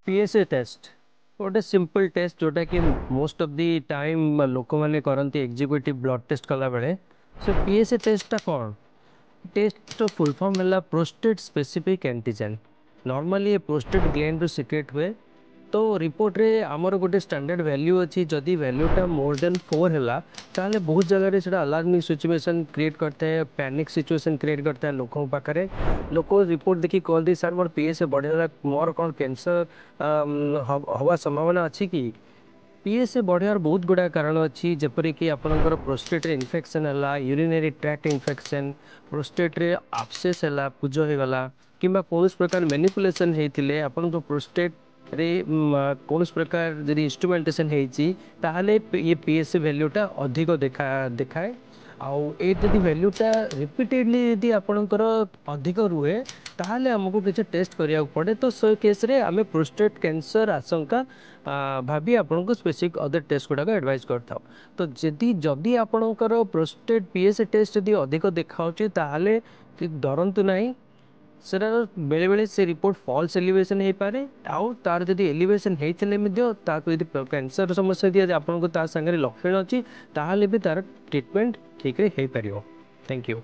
PSA test गोटे simple test जोटा कि मोस्ट ऑफ द टाइम लोक मैंने करती एग्जीक्यूटिव ब्लड टेस्ट कला बेले सो पीएसए टेस्टा कौन टेस्ट फुल फॉर्म है prostate specific antigen normally prostate gland secrete हुए तो रिपोर्ट रे आमर गोटे स्टैंडर्ड वैल्यू अच्छी जदि वैल्यूटा मोर देन 4 है ताहले बहुत जगह सेटा अलार्मिंग सिचुएशन क्रिएट करता है पैनिक सिचुएशन क्रिएट करता है लोगों पाखे लोक रिपोर्ट देखिए कहते सर मोर पीएसए बढ़ेगा मोर कौन कैंसर हवा संभावना अच्छी कि पीएसए बढ़ियार बहुत गुड़ा कारण अच्छी जपरिक आपंकर प्रोस्टेट इन्फेक्शन है यूरिनरी ट्रैक्ट इन्फेक्शन प्रोस्टेट रे आबसेस है पूज होगला कि कौन प्रकार मैनिपुलेशन होते आपण प्रोस्टेट रे कौन प्रकार जब इंस्ट्रुमेंटेशन होता ये पीएसए वैल्यूटा अधिक देखाए आउ ये जब वैल्यूटा रिपीटेडली यदि आपणकर अधिक रुहे ताहले हमको किसी टेस्ट करिया पड़े तो से केस रे आमे प्रोस्टेट कैंसर आशंका भाभी आपन को स्पेसिफिक अदर टेस्ट गुड़ाक एडवाइस करता तो जदि जदि आपणकर प्रोस्टेट पीएसए टेस्ट यदि अधिक देखा ताहले डरतु नहीं सेटा बेले बेले से रिपोर्ट फॉल्स एलिवेशन हो पारे आउ तार जदि एलिवेशन होता यदि कैंसर समस्या दिया आपन को तार संगे लक्षण अच्छी ताहले भी तार ट्रीटमेंट ठीक रे हो पारियो। Thank you.